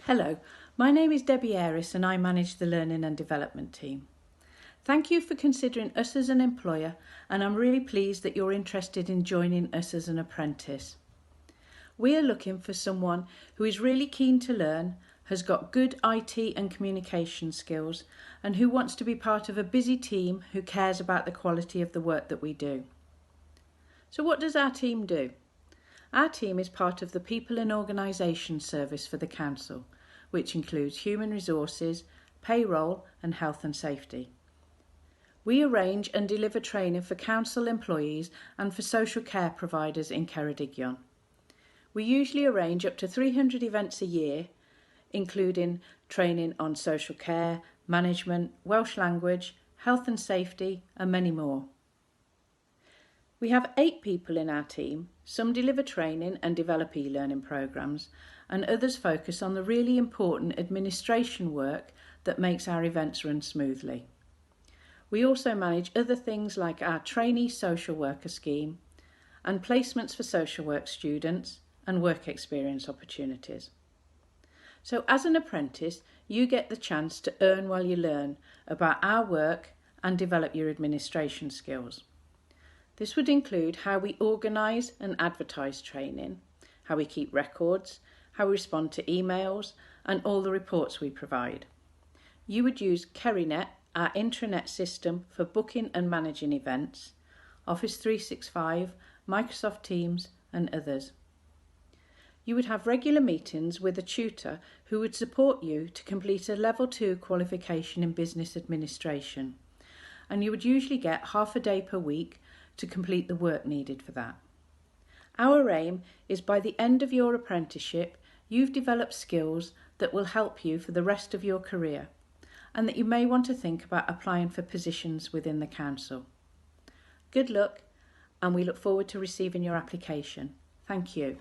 Hello, my name is Debbie Aris and I manage the Learning and Development team. Thank you for considering us as an employer, and I'm really pleased that you're interested in joining us as an apprentice. We are looking for someone who is really keen to learn, has got good IT and communication skills, and who wants to be part of a busy team who cares about the quality of the work that we do. So what does our team do? Our team is part of the People and Organisation Service for the Council, which includes human resources, payroll and health and safety. We arrange and deliver training for council employees and for social care providers in Ceredigion. We usually arrange up to 300 events a year, including training on social care, management, Welsh language, health and safety and many more. We have 8 people in our team. Some deliver training and develop e-learning programs, and others focus on the really important administration work that makes our events run smoothly. We also manage other things like our trainee social worker scheme and placements for social work students and work experience opportunities. So as an apprentice, you get the chance to earn while you learn about our work and develop your administration skills. This would include how we organise and advertise training, how we keep records, how we respond to emails, and all the reports we provide. You would use Kerinet, our intranet system for booking and managing events, Office 365, Microsoft Teams, and others. You would have regular meetings with a tutor who would support you to complete a Level 2 qualification in business administration, and you would usually get half a day per week to complete the work needed for that. Our aim is by the end of your apprenticeship, you've developed skills that will help you for the rest of your career, and that you may want to think about applying for positions within the council. Good luck, and we look forward to receiving your application. Thank you.